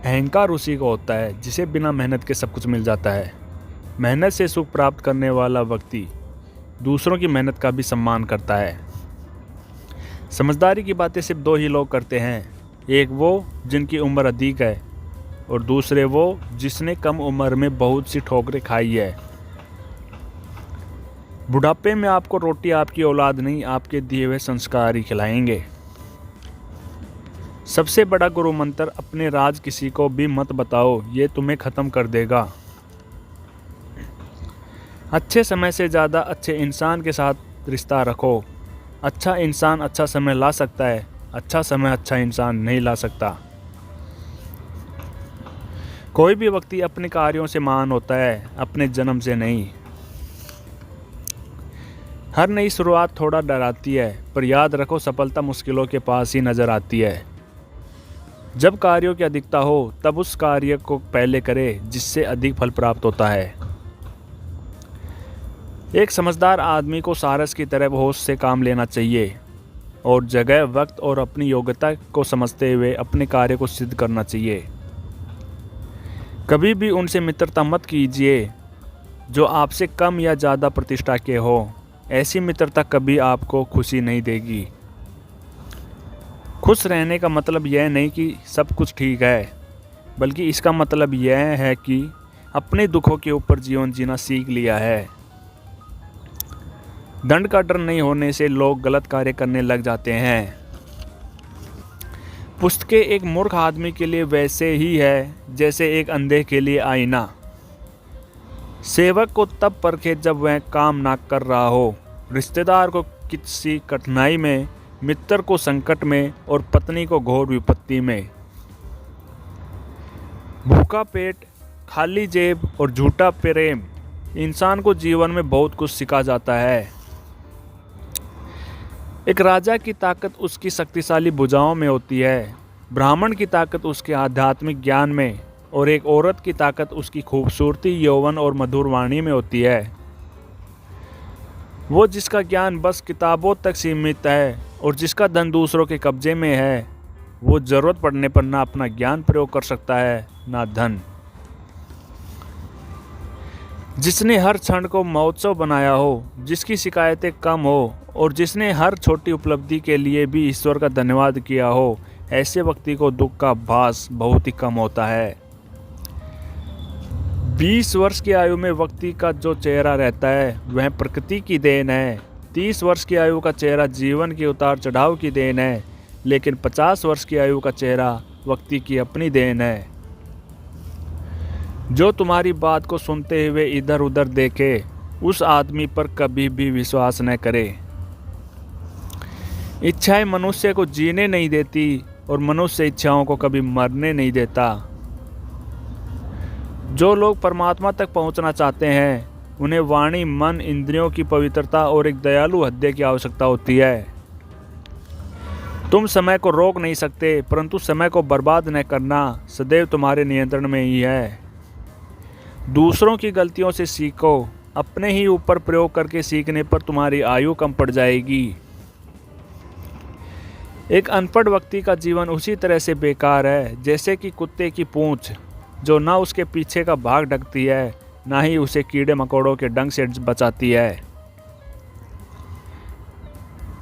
अहंकार उसी को होता है जिसे बिना मेहनत के सब कुछ मिल जाता है। मेहनत से सुख प्राप्त करने वाला व्यक्ति दूसरों की मेहनत का भी सम्मान करता है। समझदारी की बातें सिर्फ दो ही लोग करते हैं, एक वो जिनकी उम्र अधिक है और दूसरे वो जिसने कम उम्र में बहुत सी ठोकरें खाई है। बुढ़ापे में आपको रोटी आपकी औलाद नहीं, आपके दिए हुए संस्कार ही खिलाएंगे। सबसे बड़ा गुरु मंत्र, अपने राज किसी को भी मत बताओ, ये तुम्हें ख़त्म कर देगा। अच्छे समय से ज़्यादा अच्छे इंसान के साथ रिश्ता रखो। अच्छा इंसान अच्छा समय ला सकता है, अच्छा समय अच्छा इंसान नहीं ला सकता। कोई भी व्यक्ति अपने कार्यों से महान होता है, अपने जन्म से नहीं। हर नई शुरुआत थोड़ा डराती है, पर याद रखो सफलता मुश्किलों के पास ही नज़र आती है। जब कार्यों की अधिकता हो तब उस कार्य को पहले करें जिससे अधिक फल प्राप्त होता है। एक समझदार आदमी को सारस की तरह होश से काम लेना चाहिए और जगह, वक्त और अपनी योग्यता को समझते हुए अपने कार्य को सिद्ध करना चाहिए। कभी भी उनसे मित्रता मत कीजिए जो आपसे कम या ज़्यादा प्रतिष्ठा के हो। ऐसी मित्रता कभी आपको खुशी नहीं देगी। खुश रहने का मतलब यह नहीं कि सब कुछ ठीक है, बल्कि इसका मतलब यह है कि अपने दुखों के ऊपर जीवन जीना सीख लिया है। दंड का डर नहीं होने से लोग गलत कार्य करने लग जाते हैं। पुस्तकें एक मूर्ख आदमी के लिए वैसे ही है जैसे एक अंधे के लिए आईना। सेवक को तब परखे जब वह काम ना कर रहा हो, रिश्तेदार को किसी कठिनाई में, मित्र को संकट में और पत्नी को घोर विपत्ति में। भूखा पेट, खाली जेब और झूठा प्रेम इंसान को जीवन में बहुत कुछ सिखा जाता है। एक राजा की ताकत उसकी शक्तिशाली भुजाओं में होती है, ब्राह्मण की ताकत उसके आध्यात्मिक ज्ञान में और एक औरत की ताकत उसकी खूबसूरती, यौवन और मधुर वाणी में होती है। वो जिसका ज्ञान बस किताबों तक सीमित है और जिसका धन दूसरों के कब्जे में है, वो ज़रूरत पड़ने पर ना अपना ज्ञान प्रयोग कर सकता है ना धन। जिसने हर क्षण को महोत्सव बनाया हो, जिसकी शिकायतें कम हो और जिसने हर छोटी उपलब्धि के लिए भी ईश्वर का धन्यवाद किया हो, ऐसे व्यक्ति को दुख का भास बहुत ही कम होता है। 20 वर्ष की आयु में व्यक्ति का जो चेहरा रहता है वह प्रकृति की देन है। 30 वर्ष की आयु का चेहरा जीवन के उतार चढ़ाव की देन है, लेकिन 50 वर्ष की आयु का चेहरा व्यक्ति की अपनी देन है। जो तुम्हारी बात को सुनते हुए इधर उधर देखे, उस आदमी पर कभी भी विश्वास न करे। इच्छाएं मनुष्य को जीने नहीं देती और मनुष्य इच्छाओं को कभी मरने नहीं देता। जो लोग परमात्मा तक पहुंचना चाहते हैं, उन्हें वाणी, मन, इंद्रियों की पवित्रता और एक दयालु हृदय की आवश्यकता होती है। तुम समय को रोक नहीं सकते, परंतु समय को बर्बाद न करना सदैव तुम्हारे नियंत्रण में ही है। दूसरों की गलतियों से सीखो, अपने ही ऊपर प्रयोग करके सीखने पर तुम्हारी आयु कम पड़ जाएगी। एक अनपढ़ व्यक्ति का जीवन उसी तरह से बेकार है जैसे कि कुत्ते की पूंछ, जो ना उसके पीछे का भाग ढकती है, ना ही उसे कीड़े मकोड़ों के डंक से बचाती है।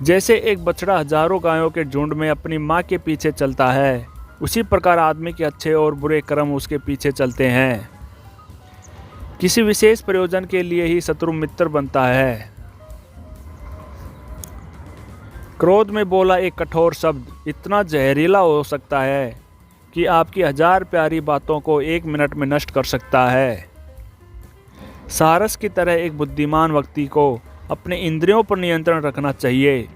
जैसे एक बछड़ा हजारों गायों के झुंड में अपनी माँ के पीछे चलता है, उसी प्रकार आदमी के अच्छे और बुरे कर्म उसके पीछे चलते हैं। किसी विशेष प्रयोजन के लिए ही शत्रु मित्र बनता है। क्रोध में बोला एक कठोर शब्द इतना जहरीला हो सकता है कि आपकी 1000 प्यारी बातों को 1 मिनट में नष्ट कर सकता है। सारस की तरह एक बुद्धिमान व्यक्ति को अपने इंद्रियों पर नियंत्रण रखना चाहिए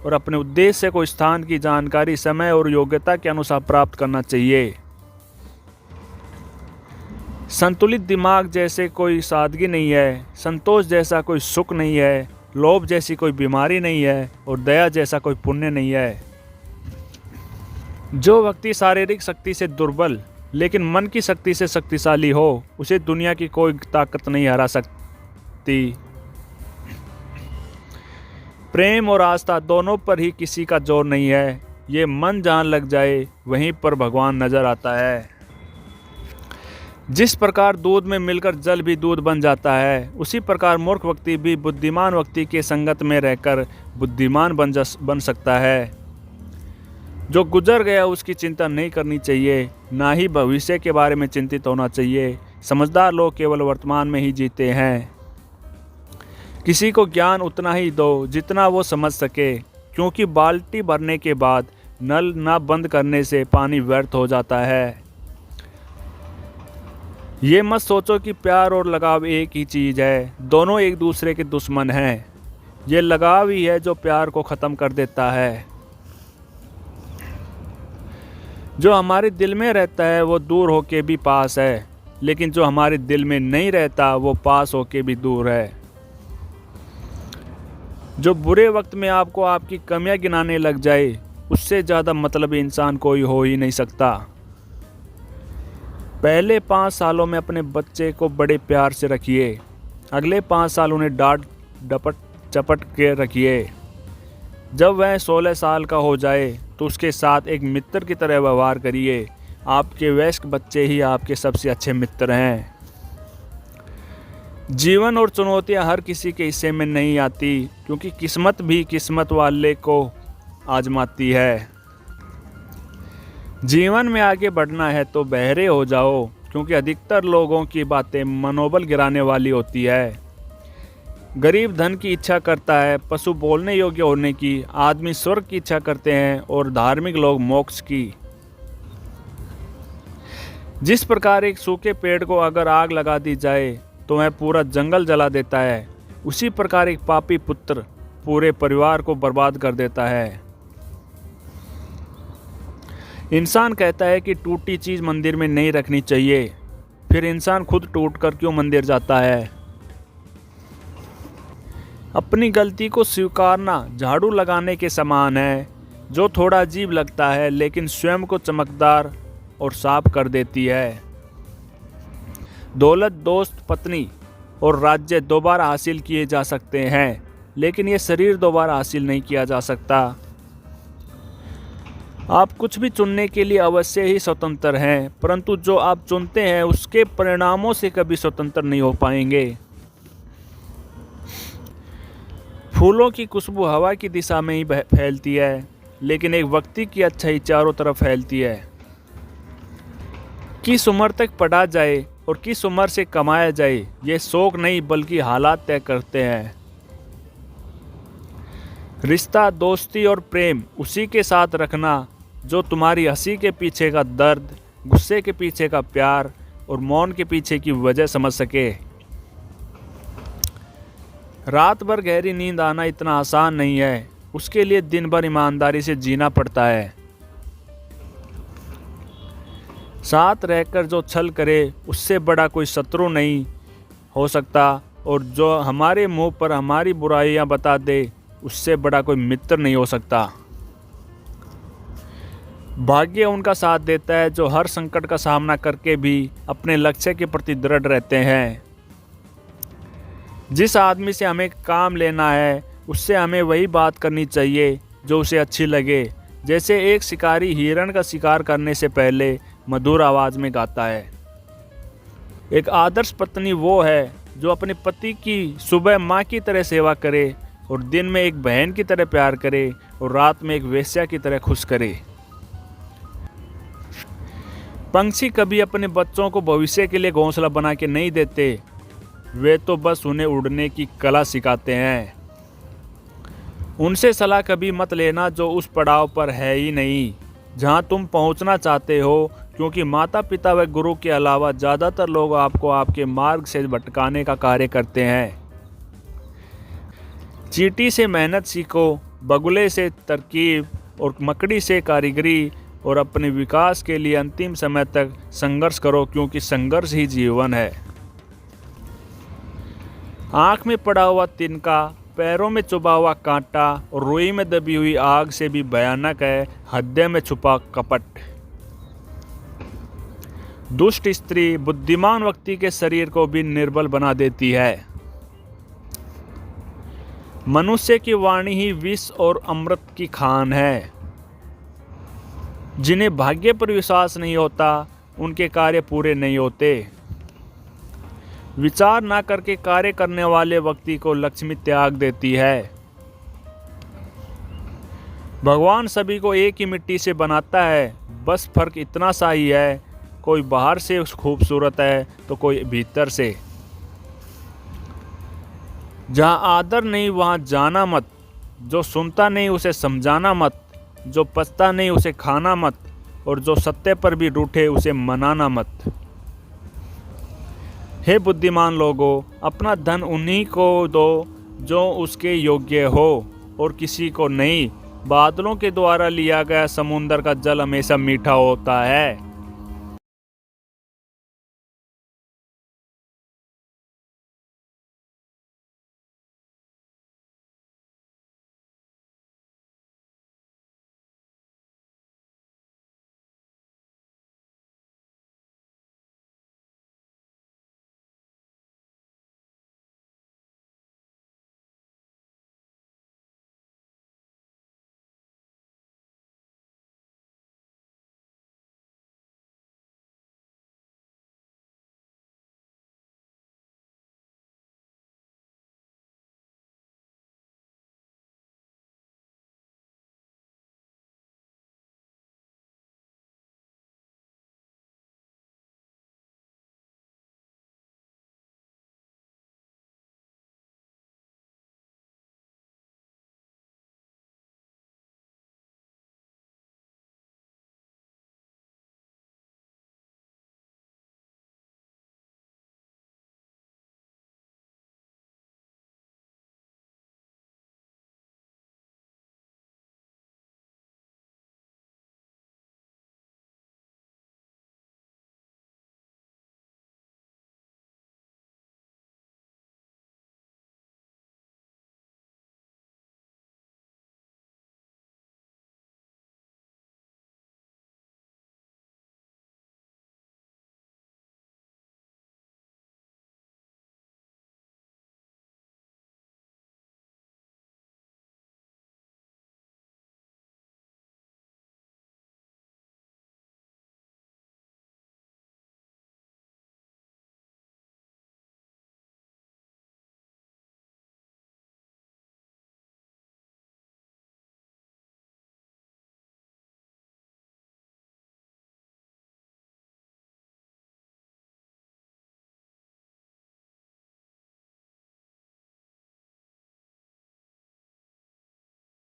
और अपने उद्देश्य को, स्थान की जानकारी समय और योग्यता के अनुसार प्राप्त करना चाहिए। संतुलित दिमाग जैसे कोई सादगी नहीं है, संतोष जैसा कोई सुख नहीं है, लोभ जैसी कोई बीमारी नहीं है और दया जैसा कोई पुण्य नहीं है। जो व्यक्ति शारीरिक शक्ति से दुर्बल लेकिन मन की शक्ति से शक्तिशाली हो, उसे दुनिया की कोई ताकत नहीं हरा सकती। प्रेम और आस्था दोनों पर ही किसी का जोर नहीं है। ये मन जहाँ लग जाए वहीं पर भगवान नजर आता है। जिस प्रकार दूध में मिलकर जल भी दूध बन जाता है, उसी प्रकार मूर्ख व्यक्ति भी बुद्धिमान व्यक्ति के संगत में रहकर बुद्धिमान बन सकता है। जो गुजर गया उसकी चिंता नहीं करनी चाहिए, ना ही भविष्य के बारे में चिंतित होना चाहिए। समझदार लोग केवल वर्तमान में ही जीते हैं। किसी को ज्ञान उतना ही दो जितना वो समझ सके, क्योंकि बाल्टी भरने के बाद नल ना बंद करने से पानी व्यर्थ हो जाता है। ये मत सोचो कि प्यार और लगाव एक ही चीज़ है, दोनों एक दूसरे के दुश्मन हैं। ये लगाव ही है जो प्यार को ख़त्म कर देता है। जो हमारे दिल में रहता है वो दूर होके भी पास है, लेकिन जो हमारे दिल में नहीं रहता वो पास होके भी दूर है। जो बुरे वक्त में आपको आपकी कमियां गिनाने लग जाए, उससे ज़्यादा मतलबी इंसान कोई हो ही नहीं सकता। पहले 5 सालों में अपने बच्चे को बड़े प्यार से रखिए, अगले 5 साल उन्हें डांट डपट चपट के रखिए। जब वह 16 साल का हो जाए तो उसके साथ एक मित्र की तरह व्यवहार करिए। आपके वयस्क बच्चे ही आपके सबसे अच्छे मित्र हैं। जीवन और चुनौतियां हर किसी के हिस्से में नहीं आती, क्योंकि किस्मत भी किस्मत वाले को आजमाती है। जीवन में आगे बढ़ना है तो बहरे हो जाओ, क्योंकि अधिकतर लोगों की बातें मनोबल गिराने वाली होती है। गरीब धन की इच्छा करता है, पशु बोलने योग्य होने की, आदमी स्वर्ग की इच्छा करते हैं और धार्मिक लोग मोक्ष की। जिस प्रकार एक सूखे पेड़ को अगर आग लगा दी जाए तो वह पूरा जंगल जला देता है, उसी प्रकार एक पापी पुत्र पूरे परिवार को बर्बाद कर देता है। इंसान कहता है कि टूटी चीज़ मंदिर में नहीं रखनी चाहिए, फिर इंसान खुद टूटकर क्यों मंदिर जाता है। अपनी गलती को स्वीकारना झाड़ू लगाने के समान है, जो थोड़ा अजीब लगता है लेकिन स्वयं को चमकदार और साफ कर देती है। दौलत, दोस्त, पत्नी और राज्य दोबारा हासिल किए जा सकते हैं, लेकिन ये शरीर दोबारा हासिल नहीं किया जा सकता। आप कुछ भी चुनने के लिए अवश्य ही स्वतंत्र हैं, परंतु जो आप चुनते हैं उसके परिणामों से कभी स्वतंत्र नहीं हो पाएंगे। फूलों की खुशबू हवा की दिशा में ही फैलती है, लेकिन एक व्यक्ति की अच्छाई चारों तरफ फैलती है। किस उम्र तक पढ़ा जाए और किस उम्र से कमाया जाए, ये शौक नहीं बल्कि हालात तय करते हैं। रिश्ता, दोस्ती और प्रेम उसी के साथ रखना जो तुम्हारी हंसी के पीछे का दर्द, गुस्से के पीछे का प्यार और मौन के पीछे की वजह समझ सके। रात भर गहरी नींद आना इतना आसान नहीं है, उसके लिए दिन भर ईमानदारी से जीना पड़ता है। साथ रहकर जो छल करे उससे बड़ा कोई शत्रु नहीं हो सकता, और जो हमारे मुंह पर हमारी बुराइयां बता दे उससे बड़ा कोई मित्र नहीं हो सकता। भाग्य उनका साथ देता है जो हर संकट का सामना करके भी अपने लक्ष्य के प्रति दृढ़ रहते हैं। जिस आदमी से हमें काम लेना है उससे हमें वही बात करनी चाहिए जो उसे अच्छी लगे, जैसे एक शिकारी हिरण का शिकार करने से पहले मधुर आवाज़ में गाता है। एक आदर्श पत्नी वो है जो अपने पति की सुबह माँ की तरह सेवा करे और दिन में एक बहन की तरह प्यार करे और रात में एक वेश्या की तरह खुश करे। पंछी कभी अपने बच्चों को भविष्य के लिए घोंसला बना के नहीं देते, वे तो बस उन्हें उड़ने की कला सिखाते हैं। उनसे सलाह कभी मत लेना जो उस पड़ाव पर है ही नहीं जहां तुम पहुंचना चाहते हो, क्योंकि माता पिता व गुरु के अलावा ज़्यादातर लोग आपको आपके मार्ग से भटकाने का कार्य करते हैं। चींटी से मेहनत सीखो, बगुले से तरकीब और मकड़ी से कारीगरी, और अपने विकास के लिए अंतिम समय तक संघर्ष करो, क्योंकि संघर्ष ही जीवन है। आँख में पड़ा हुआ तिनका, पैरों में चुभा हुआ कांटा और रुई में दबी हुई आग से भी भयानक है हृदय में छुपा कपट। दुष्ट स्त्री बुद्धिमान व्यक्ति के शरीर को भी निर्बल बना देती है। मनुष्य की वाणी ही विष और अमृत की खान है। जिन्हें भाग्य पर विश्वास नहीं होता उनके कार्य पूरे नहीं होते। विचार ना करके कार्य करने वाले व्यक्ति को लक्ष्मी त्याग देती है। भगवान सभी को एक ही मिट्टी से बनाता है, बस फर्क इतना सा ही है, कोई बाहर से खूबसूरत है तो कोई भीतर से। जहाँ आदर नहीं वहाँ जाना मत, जो सुनता नहीं उसे समझाना मत, जो पचता नहीं उसे खाना मत, और जो सत्य पर भी रूठे उसे मनाना मत। हे बुद्धिमान लोगों, अपना धन उन्हीं को दो जो उसके योग्य हो, और किसी को नहीं। बादलों के द्वारा लिया गया समुंदर का जल हमेशा मीठा होता है।